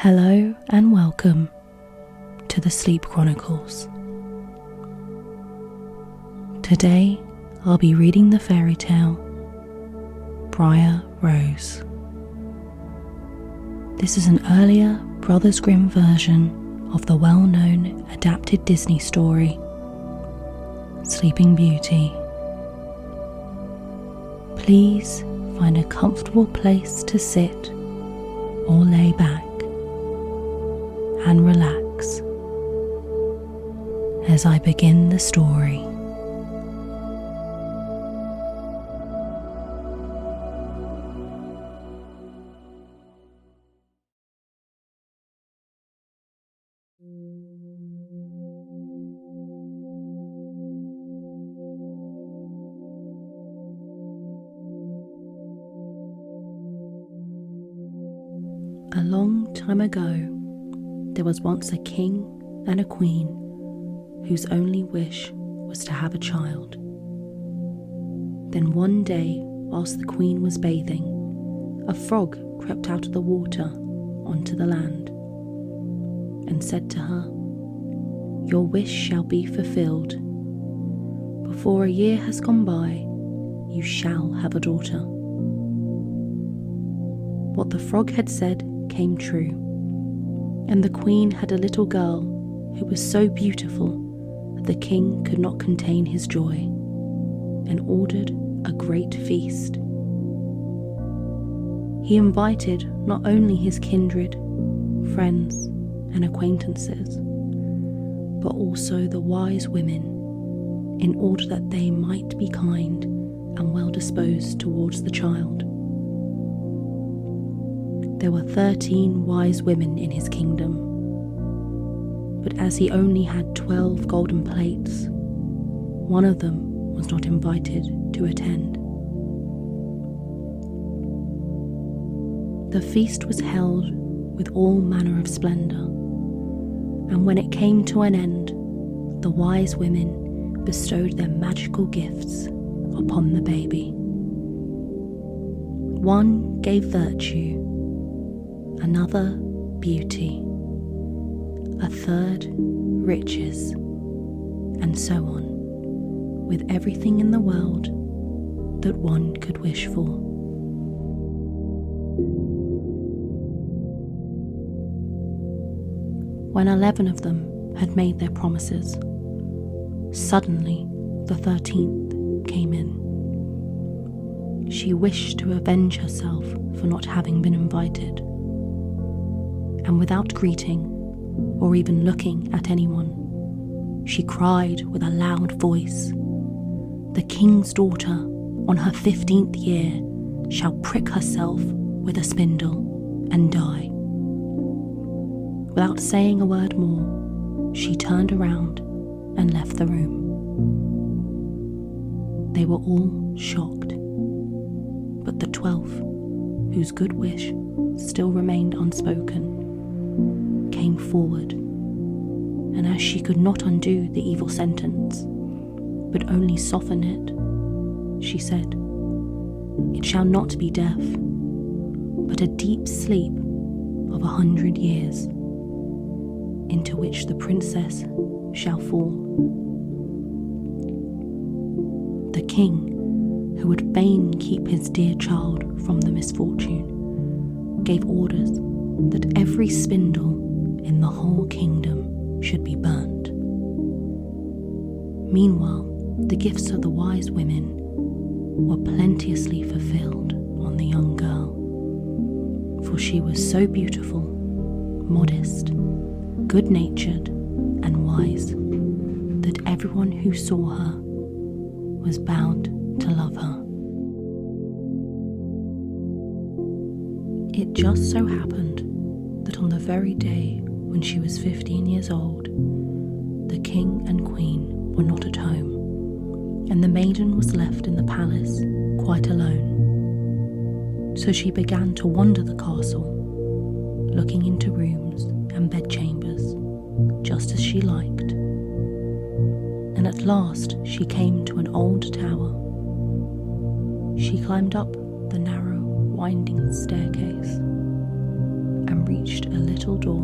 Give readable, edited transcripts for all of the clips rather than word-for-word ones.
Hello and welcome to the Sleep Chronicles. Today I'll be reading the fairy tale Briar Rose. This is an earlier Brothers Grimm version of the well-known adapted Disney story Sleeping Beauty. Please find a comfortable place to sit or lay back and relax as I begin the story. A long time ago, there was once a king and a queen whose only wish was to have a child. Then one day, whilst the queen was bathing, a frog crept out of the water onto the land and said to her, "Your wish shall be fulfilled. Before a year has gone by, you shall have a daughter." What the frog had said came true, and the queen had a little girl who was so beautiful that the king could not contain his joy and ordered a great feast. He invited not only his kindred, friends, and acquaintances, but also the wise women, in order that they might be kind and well disposed towards the child. There were 13 wise women in his kingdom, but as he only had 12 golden plates, one of them was not invited to attend. The feast was held with all manner of splendour, and when it came to an end, the wise women bestowed their magical gifts upon the baby. One gave virtue, another beauty, a third riches, and so on, with everything in the world that one could wish for. When 11 of them had made their promises, suddenly the 13th came in. She wished to avenge herself for not having been invited, and without greeting or even looking at anyone, she cried with a loud voice, "The king's daughter on her 15th year shall prick herself with a spindle and die." Without saying a word more, she turned around and left the room. They were all shocked, but the 12th, whose good wish still remained unspoken, came forward, and as she could not undo the evil sentence, but only soften it, she said, "It shall not be death, but a deep sleep of 100 years, into which the princess shall fall." The king, who would fain keep his dear child from the misfortune, gave orders that every spindle in the whole kingdom should be burnt. Meanwhile, the gifts of the wise women were plenteously fulfilled on the young girl, for she was so beautiful, modest, good-natured, and wise that everyone who saw her was bound to love her. It just so happened that on the very day when she was 15 years old, the king and queen were not at home, and the maiden was left in the palace quite alone. So she began to wander the castle, looking into rooms and bedchambers, just as she liked. And at last she came to an old tower. She climbed up the narrow, winding staircase and reached a little door.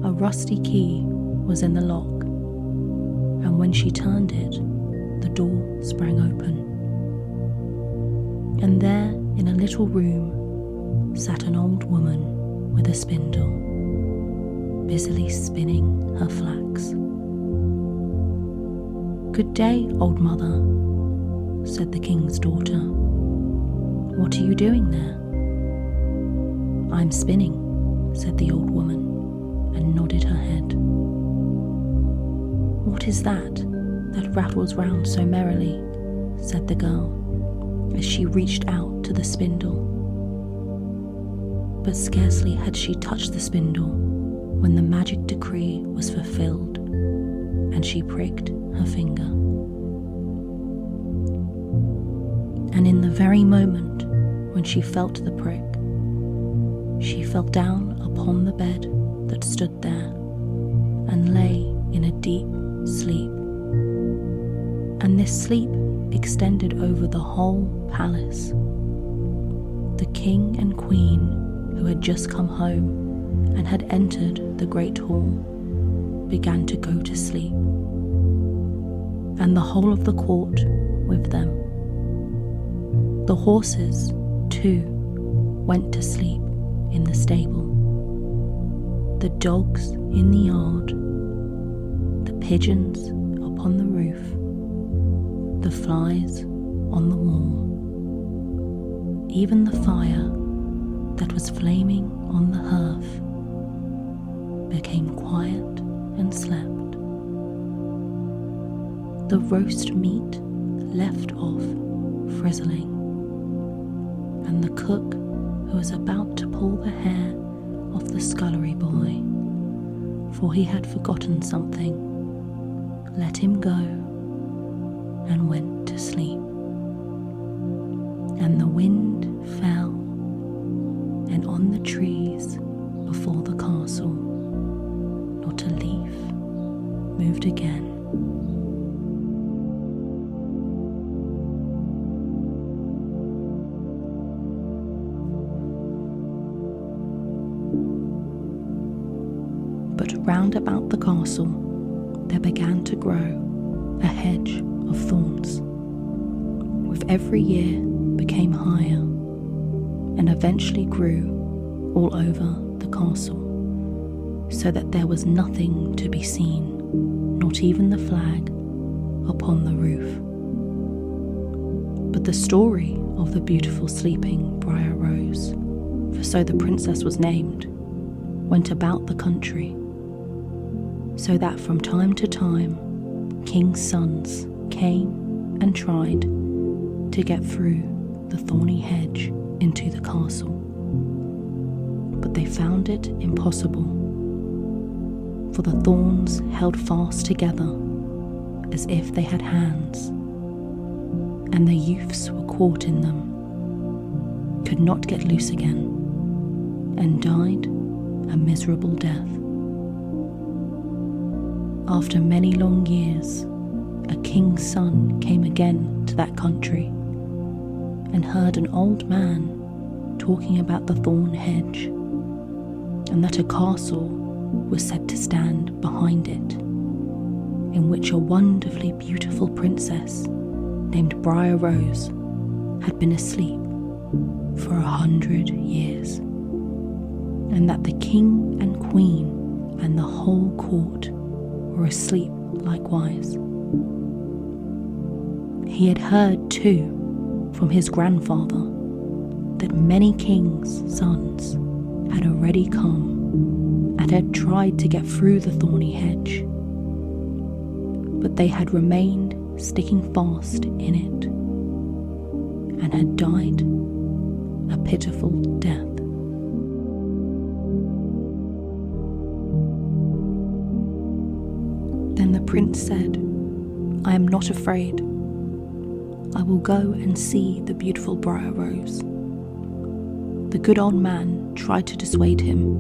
A rusty key was in the lock, and when she turned it, the door sprang open. And there, in a little room, sat an old woman with a spindle, busily spinning her flax. "Good day, old mother," said the king's daughter. "What are you doing there?" "I'm spinning," said the old woman, and nodded her head. "What is that rattles round so merrily?" said the girl, as she reached out to the spindle. But scarcely had she touched the spindle when the magic decree was fulfilled, and she pricked her finger. And in the very moment when she felt the prick, she fell down upon the bed that stood there, and lay in a deep sleep. And this sleep extended over the whole palace. The king and queen, who had just come home and had entered the great hall, began to go to sleep, and the whole of the court with them. The horses, too, went to sleep in the stable, the dogs in the yard, the pigeons upon the roof, the flies on the wall. Even the fire that was flaming on the hearth became quiet and slept. The roast meat left off frizzling, and the cook, who was about to pull the hair off the scullery boy, for he had forgotten something, let him go and went to sleep. And the wind fell, and on the trees before the castle, not a leaf moved again. But round about the castle there began to grow a hedge of thorns, with every year became higher, and eventually grew all over the castle, so that there was nothing to be seen, not even the flag upon the roof. But the story of the beautiful sleeping Briar Rose, for so the princess was named, went about the country, so that from time to time kings' sons came and tried to get through the thorny hedge into the castle, but they found it impossible, for the thorns held fast together as if they had hands, and the youths were caught in them, could not get loose again, and died a miserable death. After many long years, a king's son came again to that country, and heard an old man talking about the thorn hedge, and that a castle was said to stand behind it, in which a wonderfully beautiful princess named Briar Rose had been asleep for 100 years, and that the king and queen and the whole court were asleep likewise. He had heard, too, from his grandfather that many kings' sons had already come and had tried to get through the thorny hedge, but they had remained sticking fast in it, and had died a pitiful death. Then the prince said, "I am not afraid. I will go and see the beautiful Briar Rose." The good old man tried to dissuade him,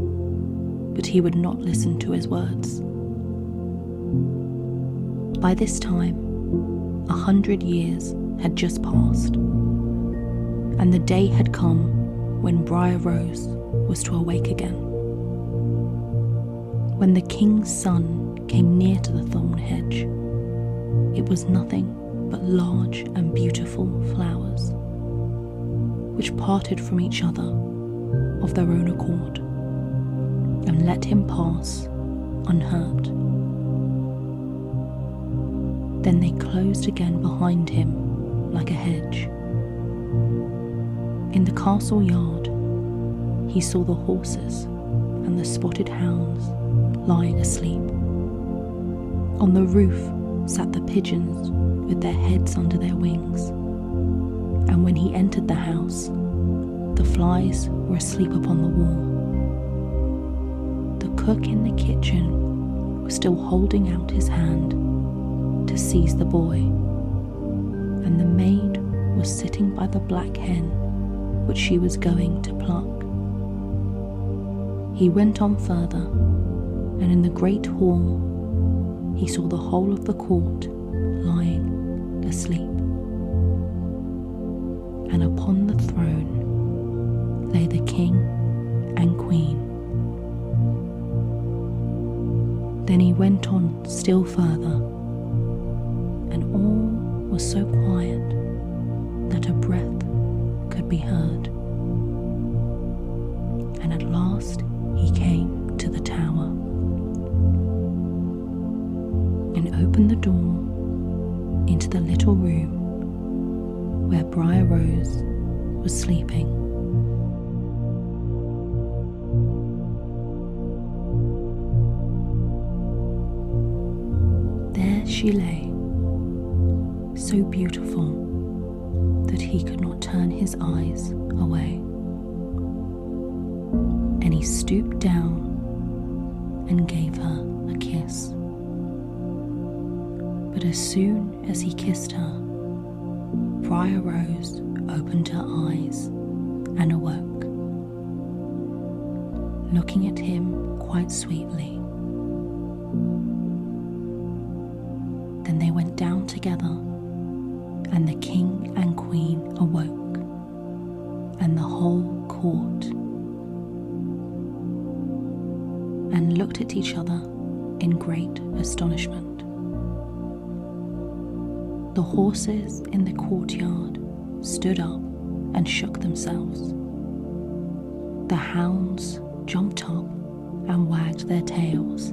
but he would not listen to his words. By this time, 100 years had just passed, and the day had come when Briar Rose was to awake again. When the king's son came near to the thorn hedge, it was nothing but large and beautiful flowers, which parted from each other of their own accord, and let him pass unhurt. Then they closed again behind him like a hedge. In the castle yard, he saw the horses and the spotted hounds lying asleep. On the roof sat the pigeons with their heads under their wings, and when he entered the house, the flies were asleep upon the wall. The cook in the kitchen was still holding out his hand to seize the boy, and the maid was sitting by the black hen which she was going to pluck. He went on further, and in the great hall he saw the whole of the court lying asleep, and upon the throne lay the king and queen. Then he went on still further, and all was so quiet that a breath could be heard. And at last he came to the tower, and opened the door into the little room where Briar Rose was sleeping. There she lay, so beautiful that he could not turn his eyes away. And he stooped down and gave her a kiss. But as soon as he kissed her, Briar Rose opened her eyes and awoke, looking at him quite sweetly. Then they went down together, and the king and queen awoke, and the whole court, and looked at each other in great astonishment. The horses in the courtyard stood up and shook themselves. The hounds jumped up and wagged their tails.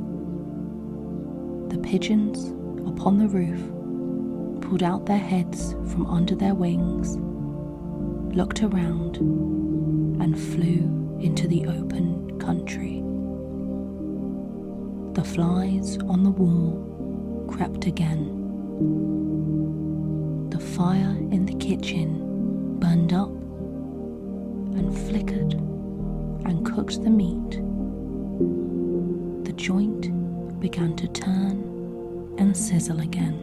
The pigeons upon the roof pulled out their heads from under their wings, looked around, and flew into the open country. The flies on the wall crept again. The fire in the kitchen burned up and flickered and cooked the meat. The joint began to turn and sizzle again,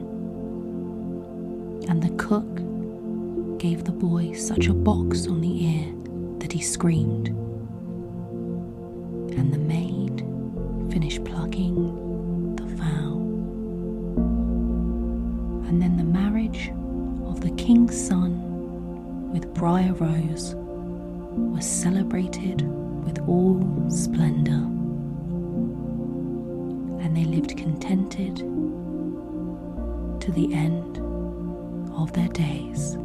and the cook gave the boy such a box on the ear that he screamed, and the maid finished plucking the fowl. And then the marriage of the king's son with Briar Rose was celebrated with all splendour, and they lived contented to the end of their days.